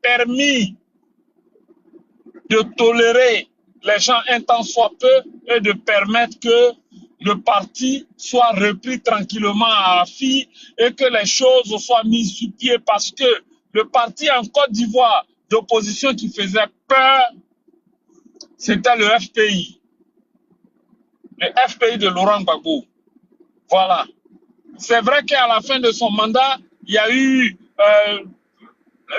permis de tolérer les gens un temps soit peu et de permettre que le parti soit repris tranquillement à AFI et que les choses soient mises sur pied parce que le parti en Côte d'Ivoire d'opposition qui faisait peur, c'était le FPI. Le FPI de Laurent Gbagbo. Voilà. C'est vrai qu'à la fin de son mandat, il y a eu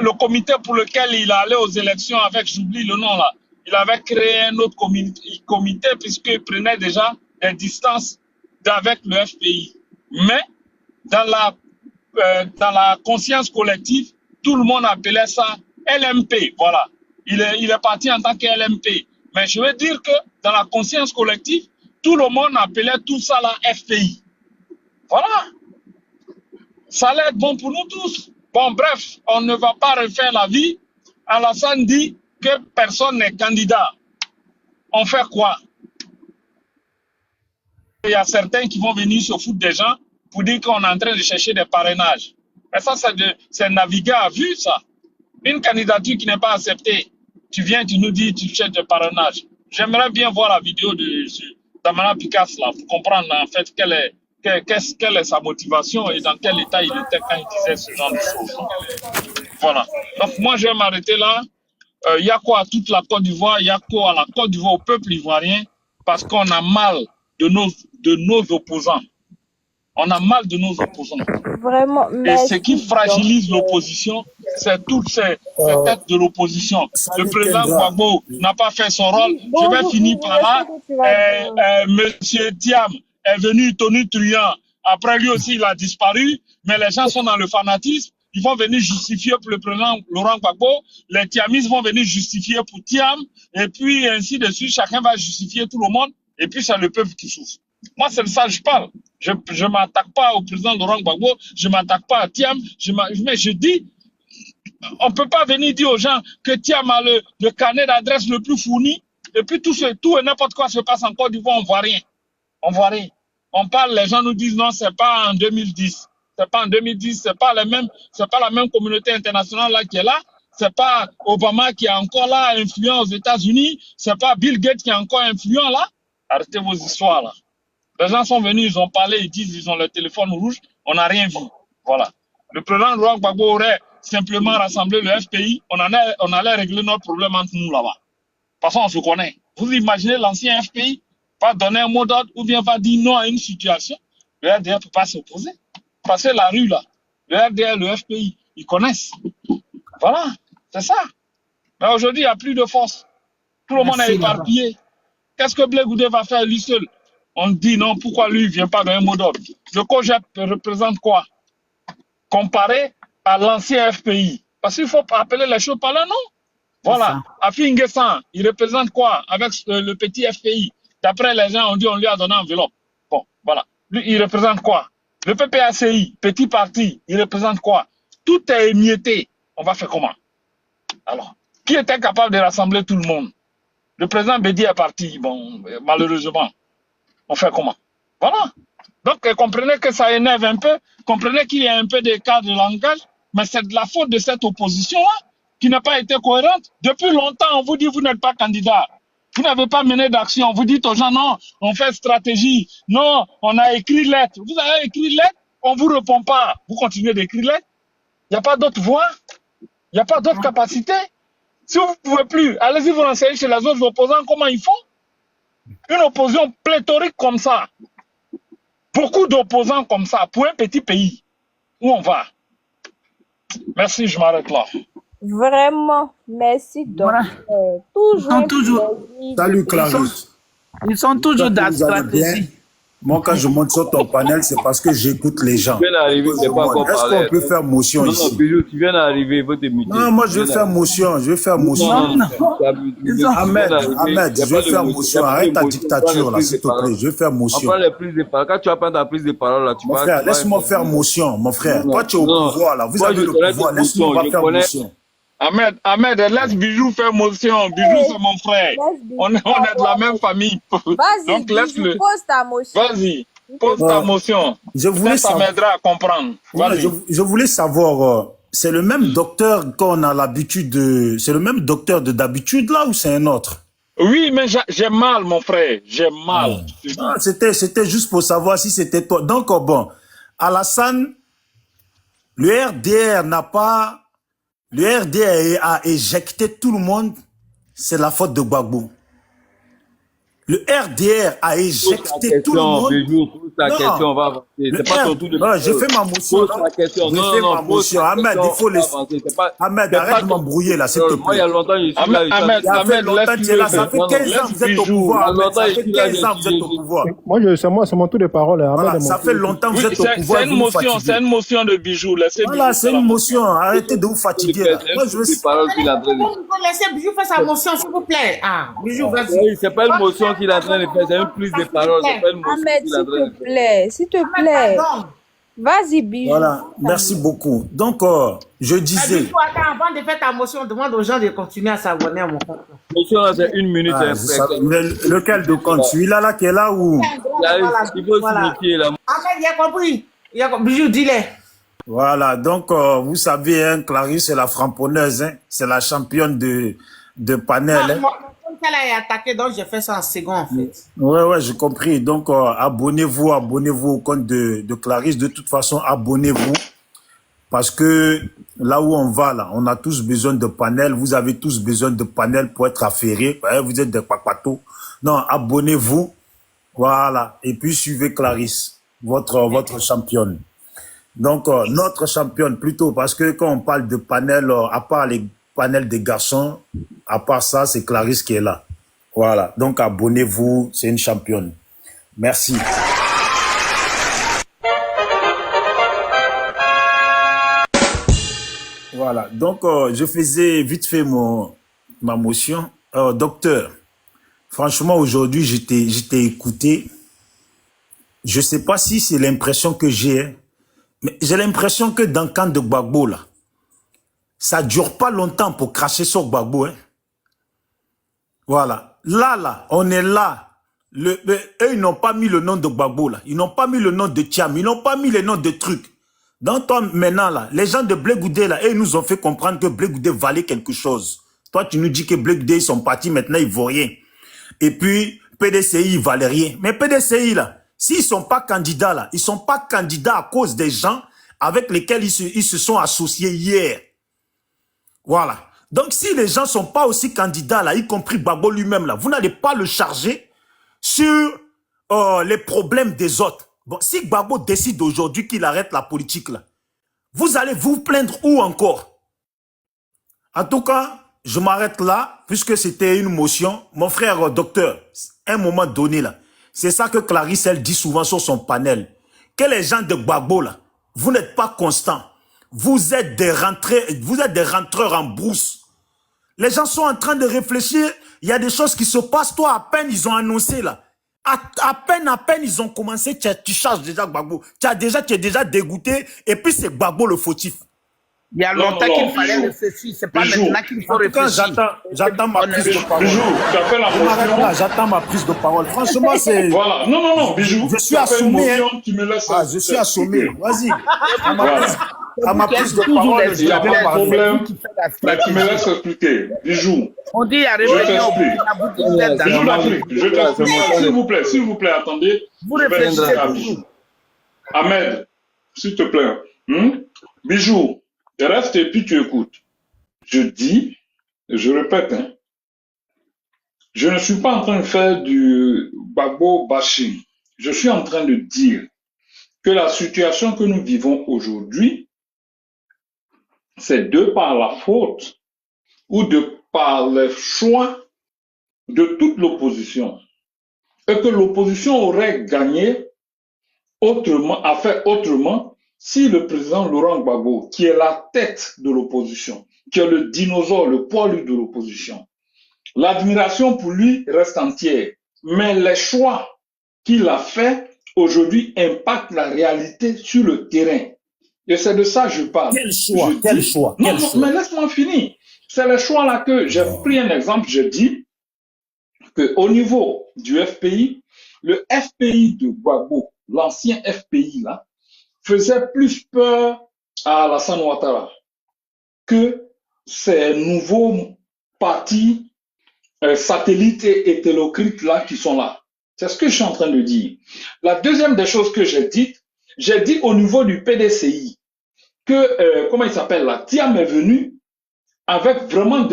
le comité pour lequel il allait aux élections avec, j'oublie le nom là, il avait créé un autre comité puisqu'il prenait déjà des distances avec le FPI. Mais dans la conscience collective, tout le monde appelait ça LMP. Voilà. Il est parti en tant que LMP. Mais je veux dire que dans la conscience collective, tout le monde appelait tout ça la FPI. Voilà. Ça allait être bon pour nous tous. Bon, bref, on ne va pas refaire la vie. Alassane dit que personne n'est candidat. On fait quoi? Il y a certains qui vont venir se foutre des gens pour dire qu'on est en train de chercher des parrainages. Mais ça, c'est naviguer à vue, ça. Une candidature qui n'est pas acceptée. Tu viens, tu nous dis, tu cherches des parrainages. J'aimerais bien voir la vidéo de Damana Picasso, là, pour comprendre en fait quelle est sa motivation et dans quel état il était quand il disait ce genre de choses. Voilà. Donc moi, je vais m'arrêter là. Il y a quoi à toute la Côte d'Ivoire, il y a quoi à la Côte d'Ivoire, au peuple ivoirien, parce qu'on a mal de nos opposants. On a mal de nos opposants. Vraiment, et ce qui fragilise l'opposition, c'est toutes ces têtes de l'opposition. Le président Gbagbo n'a pas fait son rôle. Je vais finir par là. Monsieur Thiam est venu tonitruant. Après lui aussi, il a disparu. Mais les gens sont dans le fanatisme. Ils vont venir justifier pour le président Laurent Gbagbo. Les Thiamistes vont venir justifier pour Thiam. Et puis, ainsi de suite, chacun va justifier tout le monde. Et puis, c'est le peuple qui souffre. Moi, c'est de ça que je parle. Je ne m'attaque pas au président Laurent Gbagbo. Je ne m'attaque pas à Thiam. Mais je dis, on ne peut pas venir dire aux gens que Thiam a le carnet d'adresse le plus fourni. Et puis, tout et n'importe quoi se passe en Côte d'Ivoire, on ne voit rien. On voit rien. On parle, les gens nous disent non, c'est pas en 2010. C'est pas en 2010, c'est pas la même communauté internationale là qui est là. C'est pas Obama qui est encore là, influent aux États-Unis. C'est pas Bill Gates qui est encore influent là. Arrêtez vos histoires là. Les gens sont venus, ils ont parlé, ils disent, ils ont le téléphone rouge. On n'a rien vu. Voilà. Le président Laurent Gbagbo aurait simplement rassemblé le FPI. On allait régler notre problème entre nous là-bas. De toute façon, on se connaît. Vous imaginez l'ancien FPI pas donner un mot d'ordre ou bien va dire non à une situation. Le RDR ne peut pas s'opposer. Passer la rue là, le RDR, le FPI, ils connaissent. Voilà, c'est ça. Mais aujourd'hui, il n'y a plus de force. Tout le monde est éparpillé. Qu'est-ce que Blé Goudé va faire lui seul? On dit non, pourquoi lui ne vient pas donner un mot d'ordre? Le COJEP représente quoi? Comparé à l'ancien FPI. Parce qu'il faut appeler les choses par leur nom. Voilà. Afi N'Guessan, il représente quoi avec le petit FPI? D'après les gens, on dit on lui a donné enveloppe. Bon, voilà. Lui, il représente quoi? Le PPACI, petit parti, il représente quoi? Tout est émietté. On va faire comment? Alors, qui était capable de rassembler tout le monde? Le président Bédi est parti. Bon, malheureusement. On fait comment? Voilà. Donc, comprenez que ça énerve un peu. Comprenez qu'il y a un peu d'écart de langage. Mais c'est de la faute de cette opposition-là qui n'a pas été cohérente. Depuis longtemps, on vous dit vous n'êtes pas candidat. Vous n'avez pas mené d'action. Vous dites aux gens, non, on fait stratégie. Non, on a écrit lettre. Vous avez écrit lettre, on ne vous répond pas. Vous continuez d'écrire lettre. Il n'y a pas d'autre voie. Il n'y a pas d'autre capacité. Si vous ne pouvez plus, allez-y vous renseigner chez les autres opposants comment ils font. Une opposition pléthorique comme ça. Beaucoup d'opposants comme ça pour un petit pays. Où on va? Merci, je m'arrête là. Vraiment, merci. Donc, toujours. Salut Clarisse. Ils sont toujours dans la stratégie. Moi, quand je monte sur ton panel, c'est parce que j'écoute les gens. Tu viens d'arriver, c'est pas encore parlé. Est-ce qu'on peut faire motion non, ici? Non, Bijou, tu viens d'arriver, il faut te muter. Non, moi, je vais faire motion. Je vais faire motion. Ahmed, je vais faire motion. Arrête ta dictature, là, s'il te plaît. Je vais faire motion. On prend les prises de parole. Quand tu vas prendre ta prise de parole, là, tu vas... Mon frère, laisse-moi faire motion, mon frère. Toi, tu es au pouvoir, là. Vous avez le pouvoir. Laisse-moi faire motion. Ahmed, laisse Bijou faire motion. Bijou, c'est mon frère. On est de la même famille. Donc, laisse-le. Pose ta motion. Vas-y, pose ta motion. Ça m'aidera à comprendre. Je voulais savoir, c'est le même docteur qu'on a l'habitude de... C'est le même docteur de d'habitude là ou c'est un autre? Oui, mais j'ai mal, mon frère. J'ai mal. Ah, c'était juste pour savoir si c'était toi. Donc, bon, Alassane, le RDR n'a pas... Le RDR a éjecté tout le monde. C'est la faute de Gbagbo. Le RDR a éjecté tout le monde. Pose ta question, on va avancer. C'est pas ton tour de non, j'ai fait ma motion. Pose ta question. J'ai fait ma motion. Ahmed, il faut laisser. Ahmed, arrête de m'embrouiller là, s'il te plaît. Moi, il y a longtemps, je suis là. Ahmed, là, ça fait 15 ans que vous êtes au pouvoir. Ça fait 15 ans que vous êtes au pouvoir. Moi, c'est mon tour de parole. Voilà, ça fait longtemps que vous êtes au pouvoir. C'est une motion de Bijou. Voilà, c'est une motion. Arrêtez de vous fatiguer là. Moi, je veux... Laissez Bijou faire sa motion, s'il vous plaît. Ah, Bijou, vas-y. C'est pas une motion qu'il est en train de faire, c'est une prise de parole. C'est pas une motion Ahmed, qu'il est en train de faire. s'il te plaît. Vas-y, Bijou. Voilà, merci beaucoup. Donc, je disais... Bijou, attends, avant de faire ta motion, demande aux gens de continuer à s'abonner à mon compte. Motion, c'est 1 minute. Mais lequel de compte? Celui-là là, qui est là ou... Il faut signifier là. Ahmed, il a compris. Bijou, dis-le. Voilà, donc, vous savez, hein, Clarisse, c'est la framponneuse, hein, c'est la championne de panel. Hein. Elle a attaqué, donc j'ai fait ça en second, en fait. Ouais, j'ai compris. Donc, abonnez-vous au compte de Clarisse. De toute façon, abonnez-vous. Parce que là où on va, là, on a tous besoin de panel. Vous avez tous besoin de panel pour être affairés. Vous êtes des papatos. Non, abonnez-vous. Voilà. Et puis, suivez Clarisse, votre championne. Donc, notre championne plutôt, parce que quand on parle de panel, à part les panels des garçons, à part ça, c'est Clarisse qui est là. Voilà. Donc, abonnez-vous, c'est une championne. Merci. Voilà. Donc, je faisais vite fait ma motion. Docteur, franchement, aujourd'hui, j'étais écouté. Je sais pas si c'est l'impression que j'ai, hein, mais j'ai l'impression que dans le camp de Gbagbo, là, ça dure pas longtemps pour cracher sur Gbagbo. Hein. Voilà. Là, on est là. Eux, ils n'ont pas mis le nom de Gbagbo, là. Ils n'ont pas mis le nom de Thiam. Ils n'ont pas mis les noms de trucs. Donc, toi, maintenant, là, les gens de Blé Goudé, là, ils nous ont fait comprendre que Blé Goudé valait quelque chose. Toi, tu nous dis que Blé Goudé, ils sont partis, maintenant, ils ne vaut rien. Et puis, PDCI, ils valent rien. Mais PDCI, là, s'ils ne sont pas candidats, là, ils ne sont pas candidats à cause des gens avec lesquels ils se sont associés hier. Voilà. Donc, si les gens ne sont pas aussi candidats, là, y compris Gbagbo lui-même, là, vous n'allez pas le charger sur les problèmes des autres. Bon, si Gbagbo décide aujourd'hui qu'il arrête la politique, là, vous allez vous plaindre où encore? En tout cas, je m'arrête là, puisque c'était une motion. Mon frère docteur, à un moment donné, là, c'est ça que Clarisse, elle dit souvent sur son panel. Que les gens de Gbagbo, là, vous n'êtes pas constants. Vous êtes des rentreurs en brousse. Les gens sont en train de réfléchir. Il y a des choses qui se passent. Toi, à peine ils ont annoncé là. À peine ils ont commencé. Tu charges déjà Gbagbo. Tu es déjà dégoûté. Et puis c'est Gbagbo le fautif. Il y a longtemps qu'il fallait réfléchir. C'est pas maintenant qu'il faut réfléchir. J'attends ma prise de parole. Bijou, tu as fait la motion. J'attends ma prise de parole. Franchement, c'est... Voilà. Non, Bijou. Je suis assommé. Je suis assommé. Vas-y. À ma prise de parole, il n'y a pas de problème. Mais tu me laisses expliquer. Bijou. On dit à rébellion. Je t'explique. S'il vous plaît, attendez. Vous réfléchissez. Ahmed, s'il te plaît. Bijou, reste et puis tu écoutes. Je dis, je répète, hein, je ne suis pas en train de faire du Gbagbo bashing. Je suis en train de dire que la situation que nous vivons aujourd'hui, c'est de par la faute ou de par le choix de toute l'opposition. Et que l'opposition aurait gagné autrement, a fait autrement, si le président Laurent Gbagbo, qui est la tête de l'opposition, qui est le dinosaure, le poilu de l'opposition, l'admiration pour lui reste entière. Mais les choix qu'il a faits aujourd'hui impactent la réalité sur le terrain. Et c'est de ça que je parle. Quel choix? Quel choix? Non, mais laisse-moi finir. C'est le choix là que j'ai pris un exemple. Je dis qu'au niveau du FPI, le FPI de Gbagbo, l'ancien FPI là, faisait plus peur à Alassane Ouattara. que ces nouveaux partis satellites et hétéroclites là qui sont là. C'est ce que je suis en train de dire. La deuxième des choses que j'ai dit au niveau du PDCI que, comment il s'appelle là, Thiam est venu avec vraiment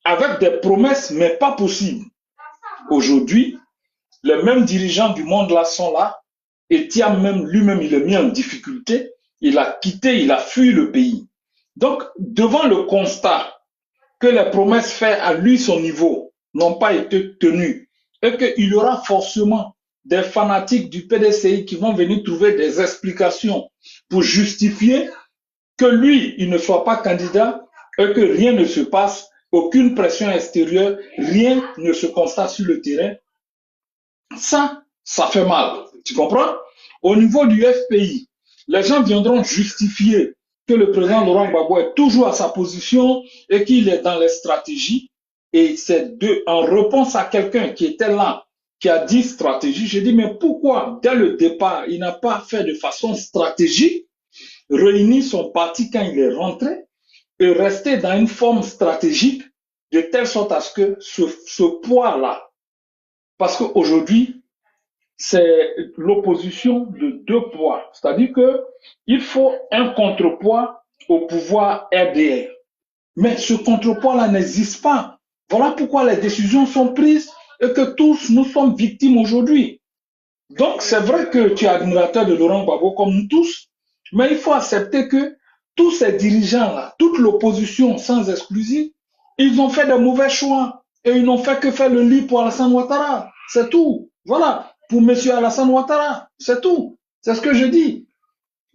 avec des promesses, mais pas possible. Aujourd'hui, les mêmes dirigeants du monde là sont là, et Thiam même, lui-même, il est mis en difficulté, il a quitté, il a fui le pays. Donc, devant le constat que les promesses faites à lui, son niveau, n'ont pas été tenues, et qu'il y aura forcément des fanatiques du PDCI qui vont venir trouver des explications pour justifier que lui, il ne soit pas candidat et que rien ne se passe, aucune pression extérieure, rien ne se constate sur le terrain. Ça fait mal. Tu comprends? Au niveau du FPI, les gens viendront justifier que le président Laurent Gbagbo est toujours à sa position et qu'il est dans les stratégies. Et c'est en réponse à quelqu'un qui était là, qui a dit stratégie, j'ai dit, mais pourquoi, dès le départ, il n'a pas fait de façon stratégique, réunir son parti quand il est rentré et rester dans une forme stratégique de telle sorte à ce que ce poids-là, parce qu'aujourd'hui, c'est l'opposition de deux poids. C'est-à-dire que il faut un contrepoids au pouvoir RDR. Mais ce contrepoids-là n'existe pas. Voilà pourquoi les décisions sont prises et que tous nous sommes victimes aujourd'hui. Donc, c'est vrai que tu es admirateur de Laurent Gbagbo comme nous tous, mais il faut accepter que tous ces dirigeants-là, toute l'opposition sans exclusive, ils ont fait de mauvais choix et ils n'ont fait que faire le lit pour Alassane Ouattara. C'est tout. Voilà. Pour M. Alassane Ouattara. C'est tout. C'est ce que je dis.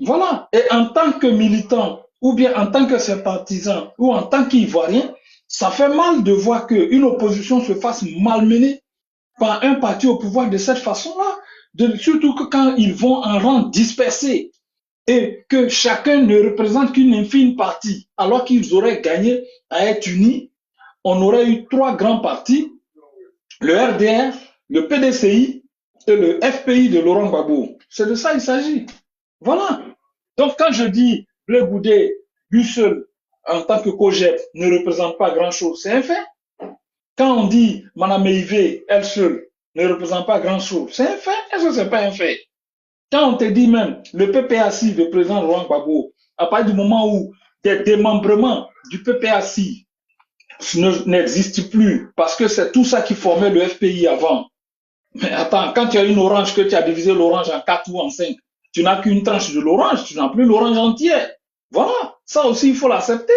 Voilà. Et en tant que militant, ou bien en tant que sympathisant, ou en tant qu'Ivoirien, ça fait mal de voir qu'une opposition se fasse malmener par un parti au pouvoir de cette façon-là. Surtout que quand ils vont en rang dispersé et que chacun ne représente qu'une infime partie, alors qu'ils auraient gagné à être unis, on aurait eu trois grands partis, le RDR, le PDCI et le FPI de Laurent Gbagbo. C'est de ça qu'il s'agit. Voilà. Donc quand je dis Blé Goudé, lui seul, en tant que COGEP, ne représente pas grand-chose, c'est un fait. Quand on dit Mme Ivé, elle seule, ne représente pas grand-chose, c'est un fait. Est-ce que ce n'est pas un fait? Quand on te dit même le PPACI, le président Laurent Gbagbo, à partir du moment où des démembrements du PPACI n'existent plus, parce que c'est tout ça qui formait le FPI avant. Mais attends, quand tu as une orange, que tu as divisé l'orange en 4 ou en 5, tu n'as qu'une tranche de l'orange, tu n'as plus l'orange entière. Voilà, ça aussi il faut l'accepter.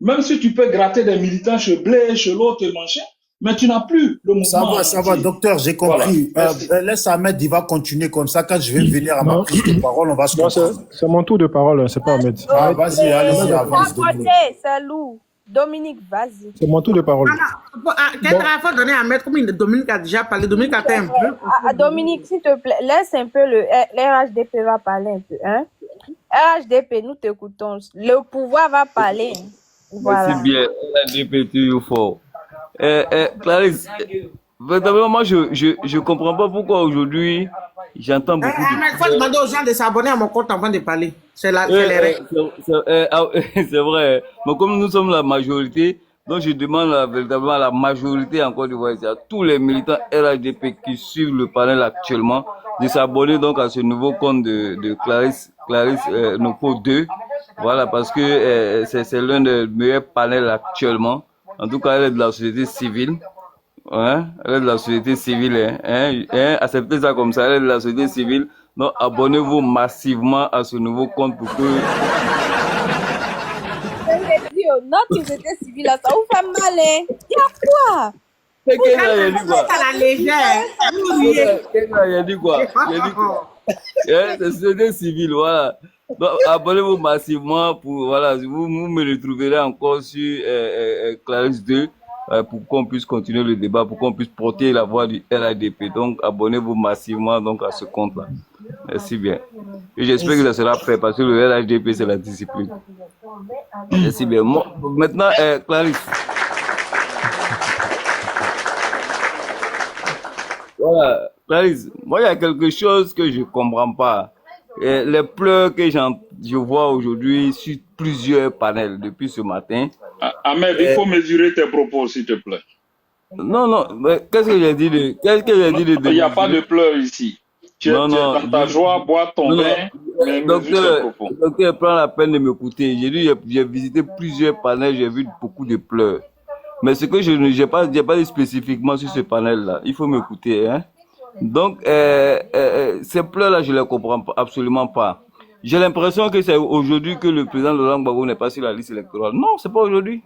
Même si tu peux gratter des militants chez Blé, chez l'autre et machin, mais tu n'as plus le mouvement. Ça va, docteur, j'ai compris. Voilà. Laisse Ahmed, il va continuer comme ça. Quand je vais venir à ma prise de parole, on va se comprendre. C'est mon tour de parole, c'est pas Ahmed. Ah, vas-y, allez-y, avance. Salut. Dominique, vas-y. C'est mon tour de parole. Il faut donner à Ahmed, comme Dominique a déjà parlé. Dominique a fait un peu. Dominique, s'il te plaît, laisse un peu le RHDP va parler un peu. Hein? RHDP, nous t'écoutons. Le pouvoir va parler. Hein? Voilà. C'est bien, RHDP toujours fort. Clarisse, vraiment, moi, je comprends pas pourquoi aujourd'hui, j'entends beaucoup Il faut demander aux gens de s'abonner à mon compte avant de parler. C'est les règles. C'est vrai. Mais comme nous sommes la majorité, donc je demande véritablement à la majorité en Côte d'Ivoire, à tous les militants RHDP qui suivent le panel actuellement, de s'abonner donc à ce nouveau compte de Clarisse Nopo 2. Voilà, parce que c'est l'un des meilleurs panels actuellement. En tout cas, elle est de la société civile. Hein? Elle est de la société civile. Acceptez ça comme ça. Elle est de la société civile. Donc, abonnez-vous massivement à ce nouveau compte pour que... Notre société civile, ça vous fait mal, hein? Il y a quoi? Il a dit quoi? C'est société civile, voilà. Donc, abonnez-vous massivement pour, voilà, vous me retrouverez encore sur Clarisse 2 pour qu'on puisse continuer le débat, pour qu'on puisse porter la voix du RADP. Donc, abonnez-vous massivement donc à ce compte-là. Merci bien. Et j'espère que ça sera fait parce que le RHDP, c'est la discipline. Merci bien. Maintenant, Clarisse. Voilà, Clarisse, moi, il y a quelque chose que je ne comprends pas. Les pleurs que je vois aujourd'hui sur plusieurs panels depuis ce matin. Ahmed, il faut mesurer tes propos, s'il te plaît. Non, mais qu'est-ce que j'ai dit de... Il n'y a pas de pleurs ici. Tu es dans ta joie, bois ton vin, mais mesure tes propos. Docteur, prends la peine de m'écouter. J'ai visité plusieurs panels, j'ai vu beaucoup de pleurs. Mais ce que je n'ai pas dit spécifiquement sur ce panel-là, il faut m'écouter, hein. Donc, ces pleurs-là, je ne les comprends absolument pas. J'ai l'impression que c'est aujourd'hui que le président Laurent Gbagbo n'est pas sur la liste électorale. Non, c'est pas aujourd'hui.